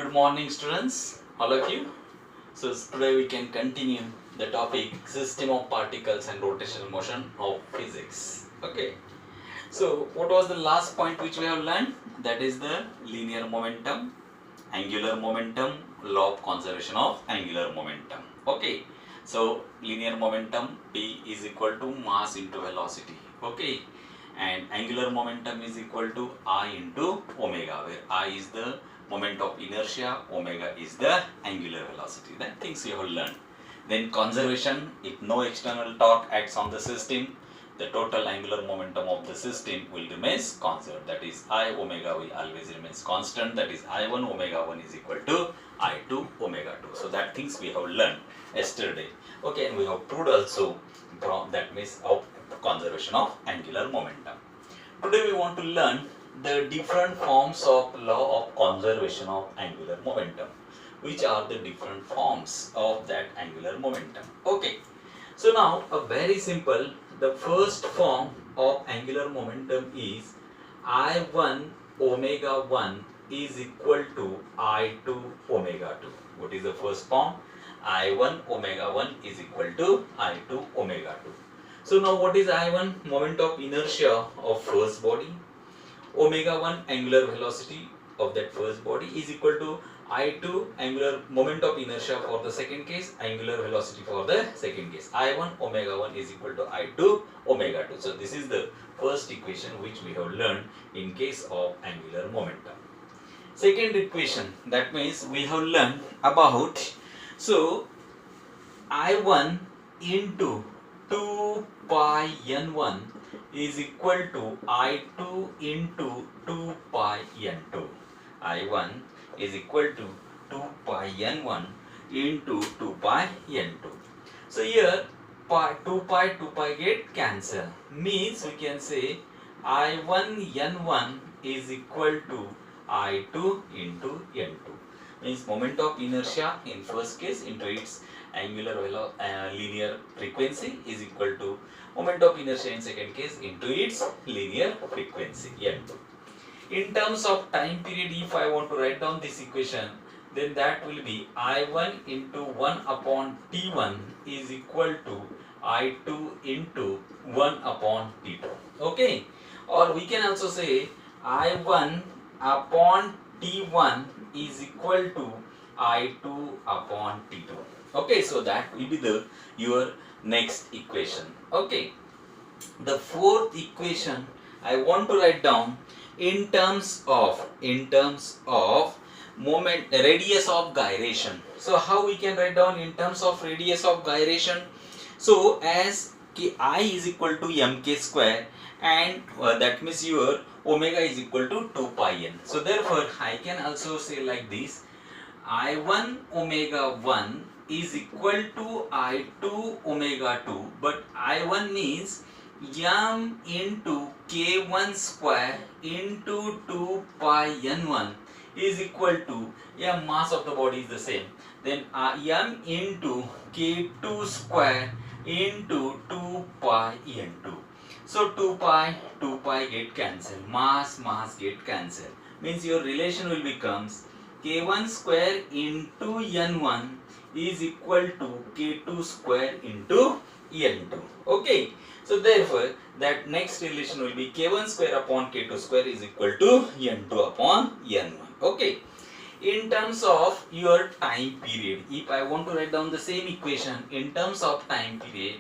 Good morning, students, all of you. So today we can continue the topic system of particles and rotational motion of physics. Okay. So what was the last point which we have learned? That is the linear momentum, angular momentum, law of conservation of angular momentum. Okay. So linear momentum P is equal to mass into velocity. Okay. And angular momentum is equal to I into omega, where I is the moment of inertia, omega is the angular velocity. That things you have learned. Then conservation, if no external torque acts on the system, the total angular momentum of the system will remain conserved. That is I omega will always remains constant. That is I1 omega 1 is equal to I2 omega 2. So that things we have learned yesterday. Okay, and we have proved also from that means of conservation of angular momentum. Today we want to learn the different forms of law of conservation of angular momentum. Which are the different forms of that angular momentum. Okay. So now a very simple, the first form of angular momentum is I1 omega 1 is equal to I2 omega 2. What is the first form? I1 omega 1 is equal to I2 omega 2. So now what is I1? Moment of inertia of first body. Omega 1 angular velocity of that first body is equal to I2 angular moment of inertia for the second case, angular velocity for the second case. I1 omega 1 is equal to I2 omega 2. So this is the first equation which we have learned in case of angular momentum. Second equation, that means we have learned about, so I1 into 2 pi n1 is equal to I2 into 2 pi n2. I1 is equal to 2 pi n1 into 2 pi n2. So here 2 pi get cancel. Means we can say I1 n1 is equal to I2 into n2. Means moment of inertia in first case into its angular linear frequency is equal to moment of inertia in second case into its linear frequency n2. In terms of time period, if I want to write down this equation, then that will be I1 into 1 upon T1 is equal to I2 into 1 upon T2. Okay. Or we can also say I1 upon T1 is equal to I2 upon T2. Okay, so that will be your next equation. Okay, the fourth equation I want to write down in terms of moment radius of gyration. So how we can write down in terms of radius of gyration? So as I is equal to mk square, and that means your omega is equal to 2 pi n. So therefore I can also say like this, I1 omega 1 is equal to I2 omega 2, but I1 means m into k1 square into 2 pi n1 is equal to, mass of the body is the same, then m into k2 square into 2 pi n2. So 2 pi get cancelled, mass get cancelled, means your relation will becomes k1 square into n1 is equal to k2 square into n2. Okay, so therefore that next relation will be k1 square upon k2 square is equal to n2 upon n1. Okay, in terms of your time period, if I want to write down the same equation in terms of time period,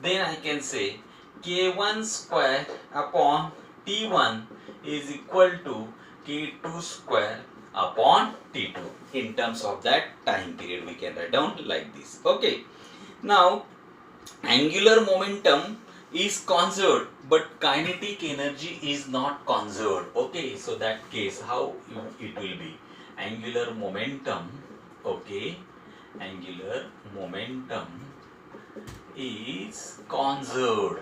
then I can say k1 square upon t1 is equal to k2 square upon t2. In terms of that time period, we can write down like this. Okay, now angular momentum is conserved but kinetic energy is not conserved. Okay, so that case how it will be? Angular momentum, okay, angular momentum is conserved,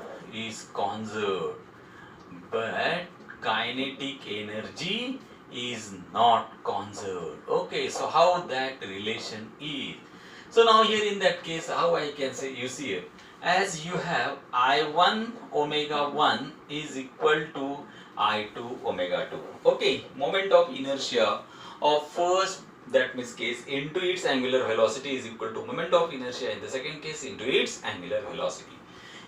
but kinetic energy is not conserved. Okay, so how that relation is? So now here in that case, how I can say, you see here, as you have I1 omega 1 is equal to I2 omega 2. Okay, moment of inertia of first that means case into its angular velocity is equal to moment of inertia in the second case into its angular velocity.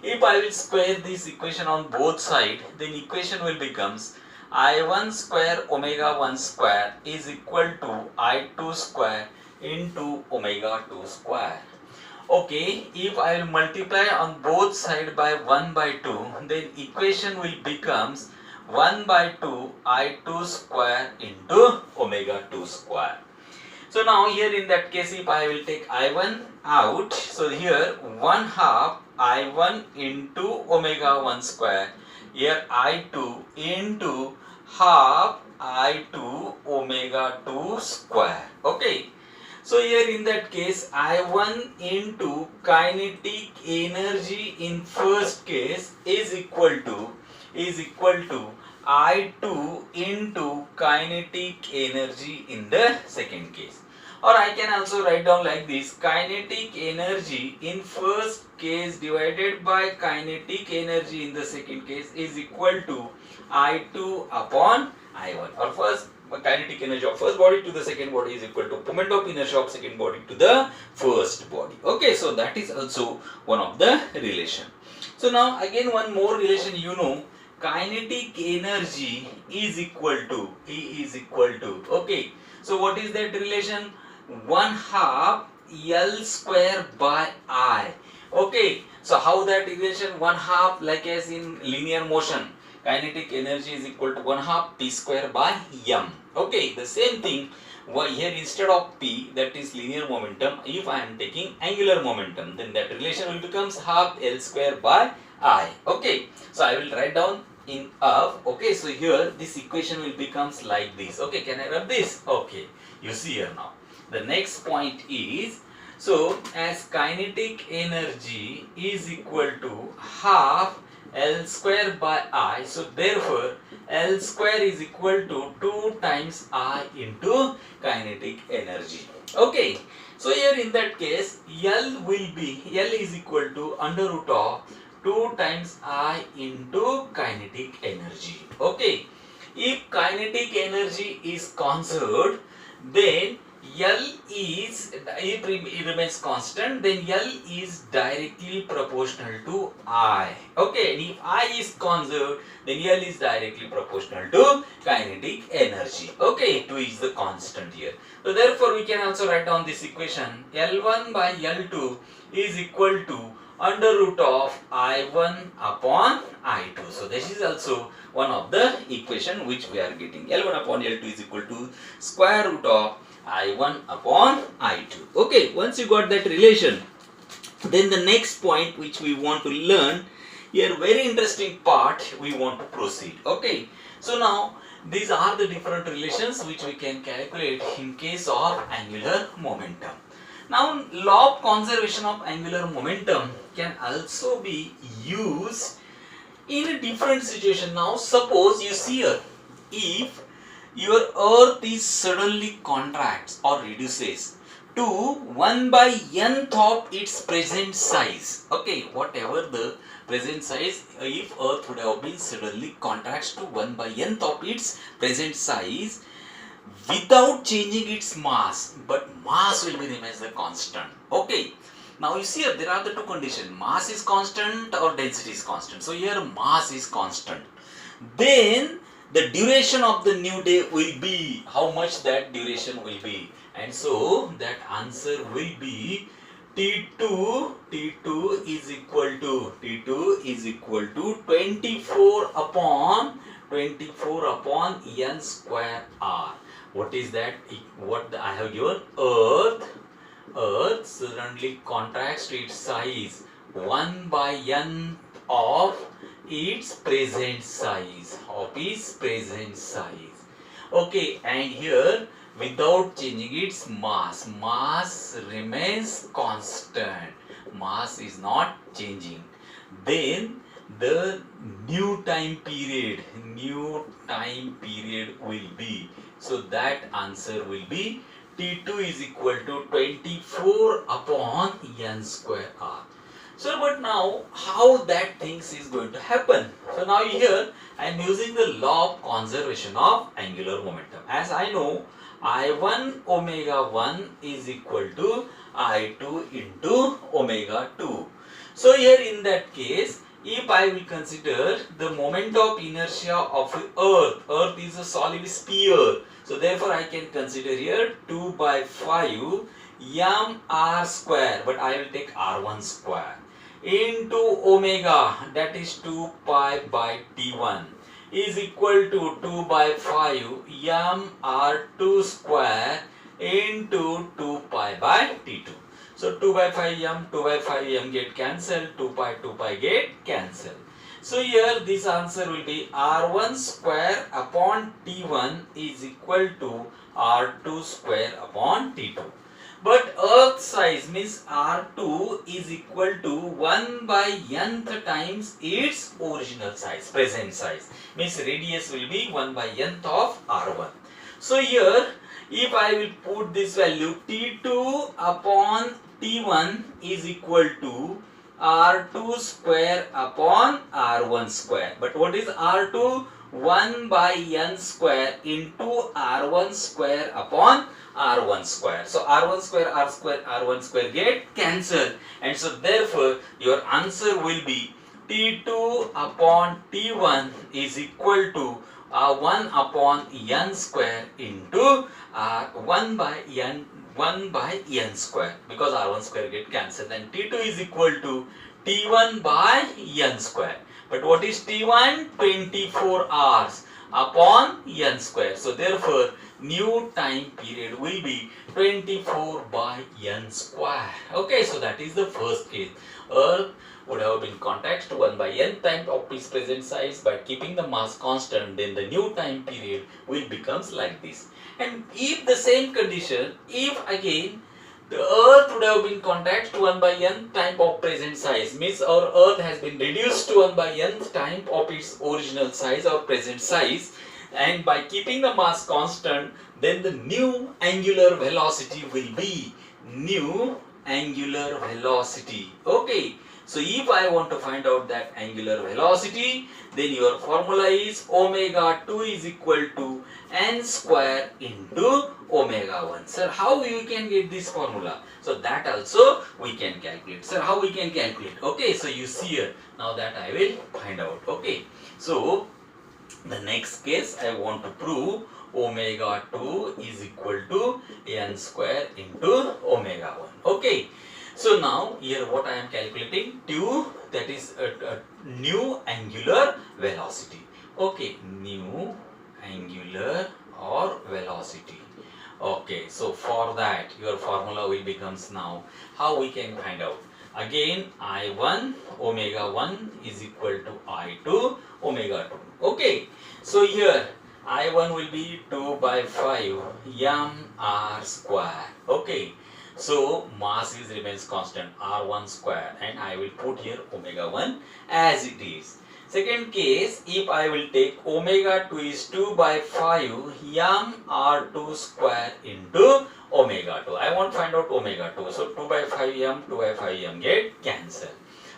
If I will square this equation on both sides, then equation will becomes I1 square omega 1 square is equal to I2 square into omega 2 square. Okay, if I will multiply on both sides by 1 by 2, then equation will becomes 1 by 2 I2 square into omega 2 square. So now here in that case, if I will take I1 out, so here 1 half I1 into omega 1 square, here I2 into half I2 omega 2 square. Okay. So here in that case, I1 into kinetic energy in first case is equal to I2 into kinetic energy in the second case. Or I can also write down like this: kinetic energy in first case divided by kinetic energy in the second case is equal to I2 upon I1. Or first kinetic energy of first body to the second body is equal to moment of inertia of second body to the first body. Okay, so that is also one of the relation. So now again one more relation, kinetic energy is equal to okay. So what is that relation? 1 half L square by I. Okay, so how that relation? 1 half, like as in linear motion, kinetic energy is equal to 1 half P square by M. Okay, the same thing here instead of P, that is linear momentum, if I am taking angular momentum, then that relation will becomes half L square by I. Okay, so I will write down in up. Okay, so here this equation will becomes like this. Okay, can I rub this? Okay, you see here now. The next point is, so as kinetic energy is equal to half L square by I, so therefore L square is equal to 2 times I into kinetic energy. Okay, so here in that case L is equal to under root of 2 times I into kinetic energy. Okay, if kinetic energy is conserved, then if it remains constant, then L is directly proportional to I. Okay, and if I is conserved, then L is directly proportional to kinetic energy. Okay, 2 is the constant here. So therefore we can also write down this equation: L1 by L2 is equal to under root of I1 upon I2. So this is also one of the equation which we are getting. L1 upon L2 is equal to square root of I1 upon I2. Okay, once you got that relation, then the next point which we want to learn here, very interesting part, we want to proceed. Okay, so now these are the different relations which we can calculate in case of angular momentum. Now law of conservation of angular momentum can also be used in a different situation. Now suppose you see here, if your earth is suddenly contracts or reduces to 1 by nth of its present size. Okay, whatever the present size, if earth would have been suddenly contracts to 1 by nth of its present size without changing its mass, but mass will be remains the constant. Okay, now you see here there are the two conditions: mass is constant or density is constant. So here mass is constant. Then the duration of the new day will be, how much that duration will be, and so that answer will be T2 is equal to 24 upon n square r. What is that? What I have given? Earth suddenly contracts to its size 1 by n of its present size, Okay, and here without changing its mass remains constant, mass is not changing. Then the new time period will be, so that answer will be T2 is equal to 24 upon n square r. So but now how that things is going to happen? So now here I am using the law of conservation of angular momentum. As I know, I1 omega 1 is equal to I2 into omega 2. So here in that case, if I will consider the moment of inertia of Earth is a solid sphere. So therefore I can consider here 2 by 5 mr square, but I will take r1 square into omega, that is 2 pi by t1 is equal to 2 by 5 mr2 square into 2 pi by t2. So 2 by 5 2 by 5 get cancelled, 2 pi get cancelled. So here this answer will be r1 square upon t1 is equal to r2 square upon t2. But earth size means R2 is equal to 1 by nth times its original size, present size. Means radius will be 1 by nth of R1. So here, if I will put this value T2 upon T1 is equal to R2 square upon R1 square. But what is R2? 1 by n square into R1 square upon R1 square. So R1 square, R1 square get cancelled. And so therefore your answer will be T2 upon T1 is equal to 1 upon n square into 1 by n square, because R1 square get cancelled, and T2 is equal to T1 by n square. But what is T1? 24 hours upon n square. So therefore new time period will be 24 by n square. Okay, so that is the first case. Earth would have been contact 1 by n time of its present size. By keeping the mass constant, then the new time period will becomes like this. And if the same condition, if again the earth would have been contact to 1 by n time of present size, means our earth has been reduced to 1 by nth time of its original size or present size, and by keeping the mass constant, then the new angular velocity will be new angular velocity. Okay, so if I want to find out that angular velocity, then your formula is omega 2 is equal to n square into omega 1. Sir, how you can get this formula? So that also we can calculate. Sir, how we can calculate? Okay, so you see here, now that I will find out. Okay, so the next case I want to prove omega 2 is equal to n square into omega 1. Okay, so now here what I am calculating, 2, that is a new angular velocity. Okay, new angular or velocity. Okay, so for that your formula will becomes now, how we can find out? Again, I1 omega 1 is equal to I2 omega 2. Okay, so here I1 will be 2 by 5 mr square. Okay, so mass is remains constant r1 square, and I will put here omega 1 as it is. Second case, if I will take omega 2 is 2 by 5 mr2 square into omega 2. I want to find out omega 2. So 2 by 5 2 by 5 get cancelled.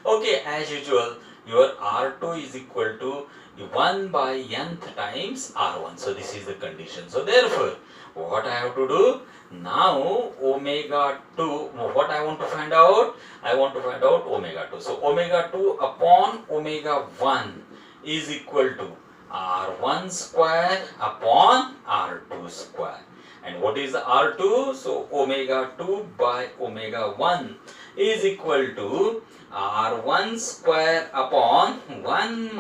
Okay, as usual, your R2 is equal to 1 by nth times R1. So this is the condition. So therefore, what I have to do? Now omega 2, what I want to find out? I want to find out omega 2. So omega 2 upon omega 1 is equal to R1 square upon R2 square. And what is the R2? So omega 2 by omega 1 is equal to R1 square upon 1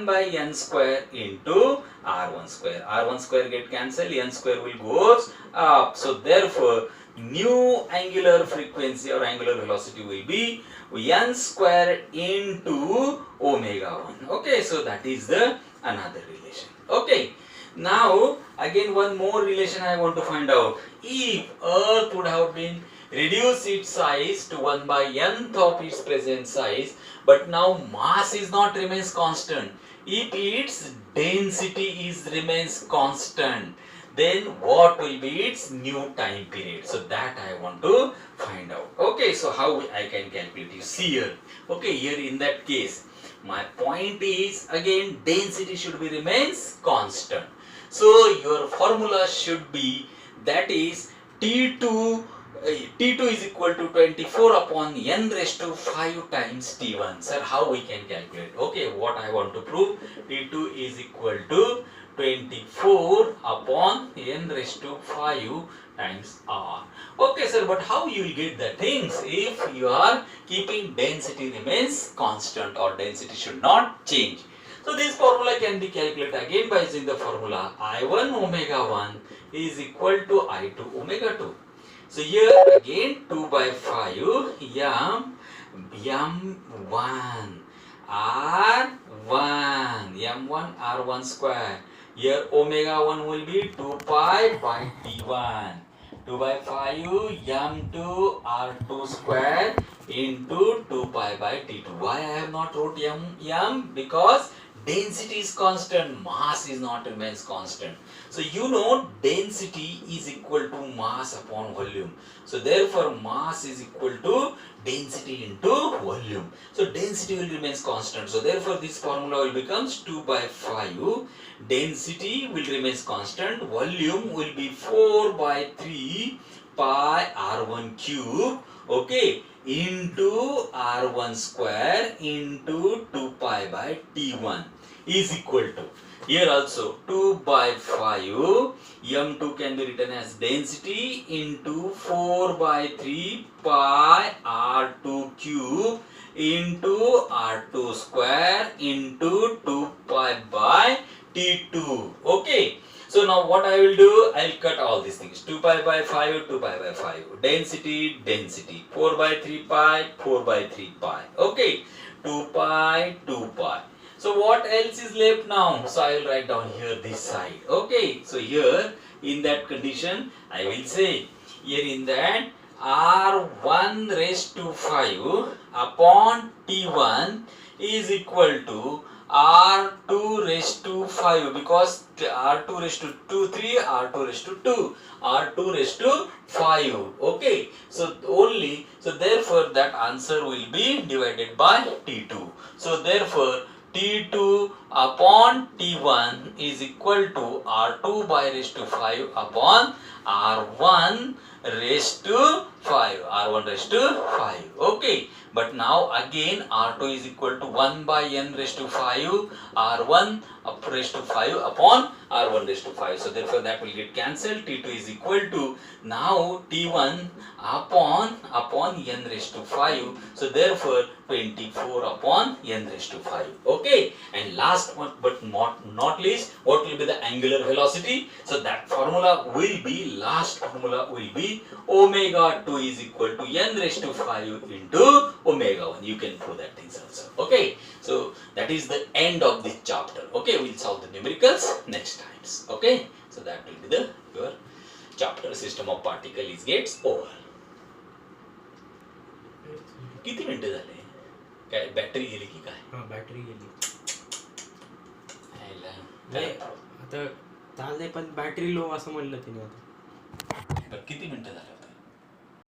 by n square into R1 square. R1 square get cancelled, n square will goes up. So therefore, new angular frequency or angular velocity will be n square into omega 1. Okay, so that is the another relation. Okay, now again one more relation I want to find out. If Earth would have been reduce its size to 1 by nth of its present size, but now mass is not remains constant. If its density is remains constant, then what will be its new time period? So that I want to find out. Okay, so how I can calculate? You see here. Okay, here in that case, my point is again density should be remains constant. So your formula should be, that is T2 T2 is equal to 24 upon n raised to 5 times T1. Sir, how we can calculate? Okay, what I want to prove, T2 is equal to 24 upon n raised to 5 times R. Okay, sir, but how you will get the things if you are keeping density remains constant or density should not change? So this formula can be calculated again by using the formula I1 omega 1 is equal to I2 omega 2. So here again 2 by 5 m1 r1 m1 r1 square. Here omega 1 will be 2 pi by t1. 2 by 5 m2 r2 square into 2 pi by t2. Why I have not wrote m? Because density is constant, mass is not remains constant. So you know density is equal to mass upon volume. So therefore mass is equal to density into volume. So density will remains constant. So therefore this formula will becomes 2 by 5. Density will remains constant. Volume will be 4 by 3 pi r1 cube. Okay, into r1 square into 2 pi by t1 is equal to, here also 2 by 5 m2 can be written as density into 4 by 3 pi r2 cube into r2 square into 2 pi by t2. Okay, so now what I will do, I will cut all these things. 2 pi by 5, 2 pi by 5. Density, density. 4 by 3 pi, 4 by 3 pi. Okay, 2 pi, 2 pi. So what else is left now? So I will write down here this side. Okay, so here in that condition, I will say, here in that R1 raised to 5 upon T1 is equal to R2 raised to 5, because R2 raised to 2, 3, R2 raised to 2, R2 raised to 5. Okay, so only, so therefore that answer will be divided by T2. So therefore T2 upon T1 is equal to R2 by raised to 5 upon R1 raised to 5, R1 raised to 5. Okay, but now again R2 is equal to 1 by n raised to 5, R1 raised to 5 upon R1 raised to 5. So therefore that will get cancelled. T2 is equal to now T1 upon n raised to 5. So therefore 24 upon n raised to 5. Okay, and last one but not least, what will be the angular velocity? So that formula will be, last formula will be omega 2 is equal to n raised to 5 into omega 1. You can prove that things also. Okay, so that is the end of this chapter. Okay, we'll solve the numericals next times. Okay, so that will be the your chapter system of particle is gets over. किती मिनिटं झाले? काय battery गेली की काय? हां, battery गेली. आयला. नाही आता चाललंय पण बॅटरी लो असं म्हणलं तिने आता. किती मिनिटं झाले?